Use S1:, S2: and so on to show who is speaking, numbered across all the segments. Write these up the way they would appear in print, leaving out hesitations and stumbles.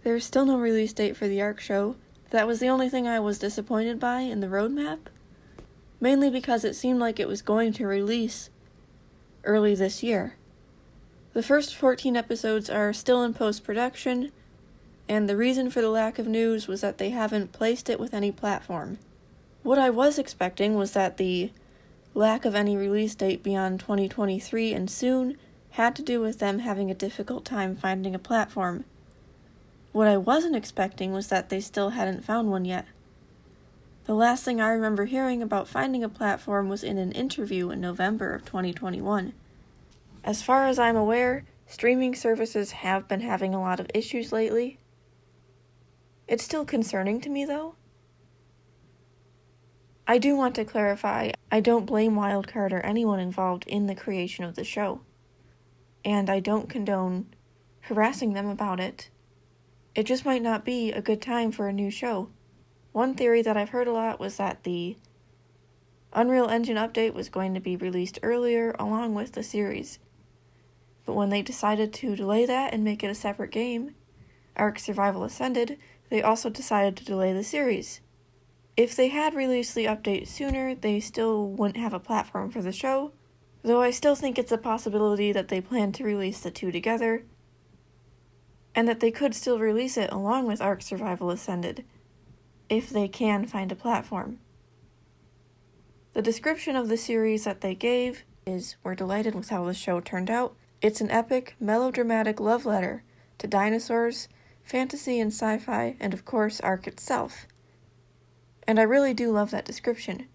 S1: There's still no release date for the ARC show. That was the only thing I was disappointed by in the roadmap, mainly because it seemed like it was going to release early this year. The first 14 episodes are still in post-production, and the reason for the lack of news was that they haven't placed it with any platform. What I was expecting was that the lack of any release date beyond 2023 and soon had to do with them having a difficult time finding a platform. What I wasn't expecting was that they still hadn't found one yet. The last thing I remember hearing about finding a platform was in an interview in November of 2021. As far as I'm aware, streaming services have been having a lot of issues lately. It's still concerning to me, though. I do want to clarify, I don't blame Wildcard or anyone involved in the creation of the show. And I don't condone harassing them about it. It just might not be a good time for a new show. One theory that I've heard a lot was that the Unreal Engine update was going to be released earlier along with the series. But when they decided to delay that and make it a separate game, Ark Survival Ascended, they also decided to delay the series. If they had released the update sooner, they still wouldn't have a platform for the show, though I still think it's a possibility that they plan to release the two together, and that they could still release it along with Ark Survival Ascended, if they can find a platform. The description of the series that they gave is, "We're delighted with how the show turned out. It's an epic, melodramatic love letter to dinosaurs, fantasy and sci-fi, and of course Ark itself." And I really do love that description.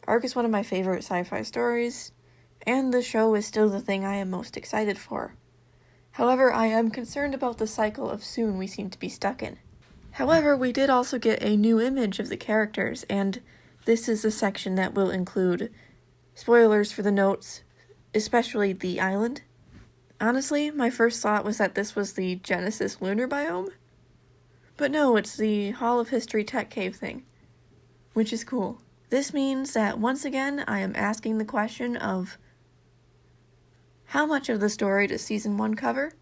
S1: Ark is one of my favorite sci-fi stories, and the show is still the thing I am most excited for. However, I am concerned about the cycle of soon we seem to be stuck in. However, we did also get a new image of the characters, and this is the section that will include spoilers for the notes, especially the island. Honestly, my first thought was that this was the Genesis lunar biome. But no, it's the Hall of History tech cave thing, which is cool. This means that once again, I am asking the question of how much of the story does Season 1 cover?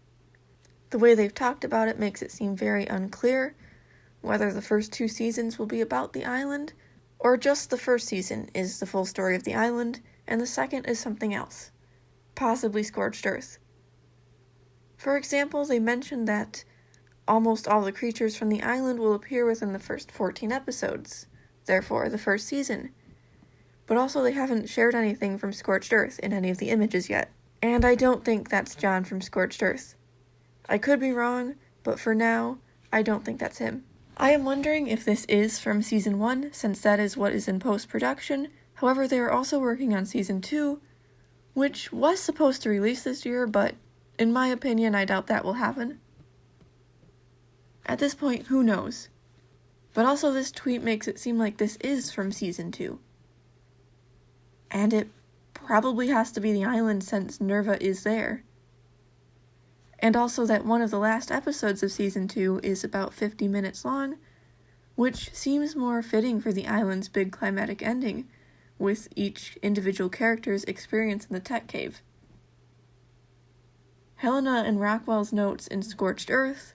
S1: The way they've talked about it makes it seem very unclear whether the first 2 seasons will be about the island, or just the first season is the full story of the island, and the second is something else, possibly Scorched Earth. For example, they mentioned that almost all the creatures from the island will appear within the first 14 episodes, therefore the first season. But also they haven't shared anything from Scorched Earth in any of the images yet. And I don't think that's John from Scorched Earth. I could be wrong, but for now, I don't think that's him. I am wondering if this is from Season 1, since that is what is in post-production. However, they are also working on Season 2, which was supposed to release this year, but in my opinion, I doubt that will happen. At this point, who knows? But also this tweet makes it seem like this is from Season 2. And it probably has to be the island since Nerva is there. And also that one of the last episodes of Season 2 is about 50 minutes long, which seems more fitting for the island's big climatic ending, with each individual character's experience in the tech cave. Helena and Rockwell's notes in Scorched Earth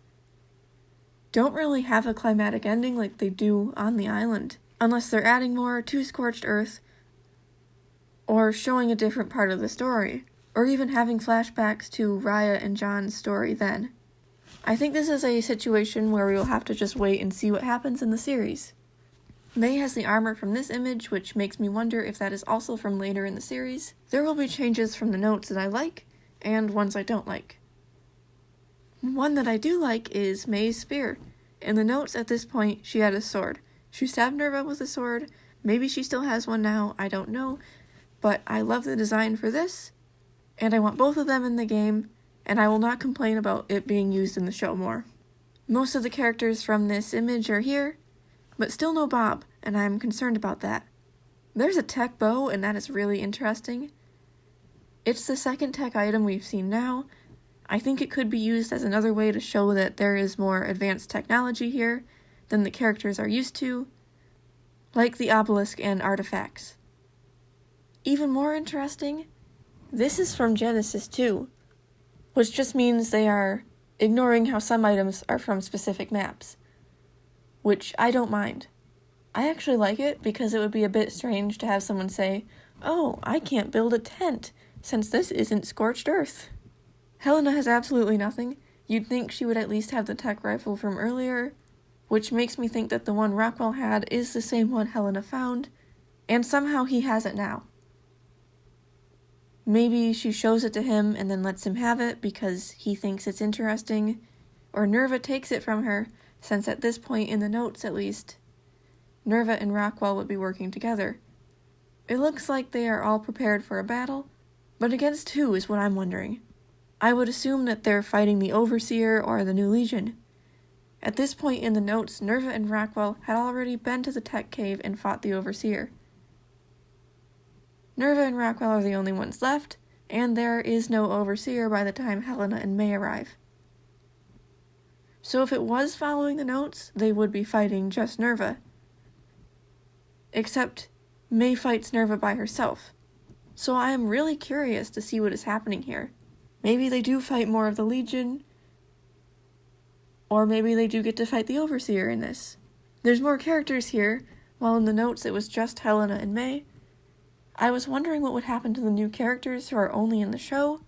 S1: don't really have a climatic ending like they do on the island, unless they're adding more to Scorched Earth, or showing a different part of the story, or even having flashbacks to Raya and John's story then. I think this is a situation where we will have to just wait and see what happens in the series. May has the armor from this image, which makes me wonder if that is also from later in the series. There will be changes from the notes that I like, and ones I don't like. One that I do like is May's spear. In the notes at this point, she had a sword. She stabbed Nerva with a sword. Maybe she still has one now, I don't know. But I love the design for this, and I want both of them in the game, and I will not complain about it being used in the show more. Most of the characters from this image are here, but still no Bob, and I'm concerned about that. There's a tech bow, and that is really interesting. It's the second tech item we've seen now. I think it could be used as another way to show that there is more advanced technology here than the characters are used to, like the obelisk and artifacts. Even more interesting, this is from Genesis 2, which just means they are ignoring how some items are from specific maps, which I don't mind. I actually like it because it would be a bit strange to have someone say, "Oh, I can't build a tent since this isn't scorched earth." Helena has absolutely nothing. You'd think she would at least have the tech rifle from earlier, which makes me think that the one Rockwell had is the same one Helena found, and somehow he has it now. Maybe she shows it to him and then lets him have it because he thinks it's interesting, or Nerva takes it from her, since at this point in the notes at least, Nerva and Rockwell would be working together. It looks like they are all prepared for a battle, but against who is what I'm wondering. I would assume that they're fighting the Overseer or the New Legion. At this point in the notes, Nerva and Rockwell had already been to the tech cave and fought the Overseer. Nerva and Rockwell are the only ones left, and there is no Overseer by the time Helena and May arrive. So if it was following the notes, they would be fighting just Nerva. Except May fights Nerva by herself. So I am really curious to see what is happening here. Maybe they do fight more of the Legion, or maybe they do get to fight the Overseer in this. There's more characters here, while in the notes it was just Helena and May. I was wondering what would happen to the new characters who are only in the show,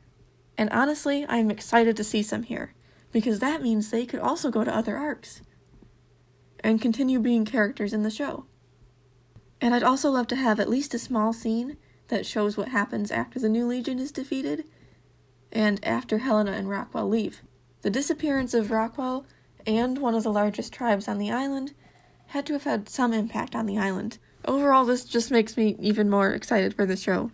S1: and honestly, I am excited to see some here, because that means they could also go to other arcs, and continue being characters in the show. And I'd also love to have at least a small scene that shows what happens after the New Legion is defeated, and after Helena and Rockwell leave. The disappearance of Rockwell and one of the largest tribes on the island had to have had some impact on the island. Overall, this just makes me even more excited for the show.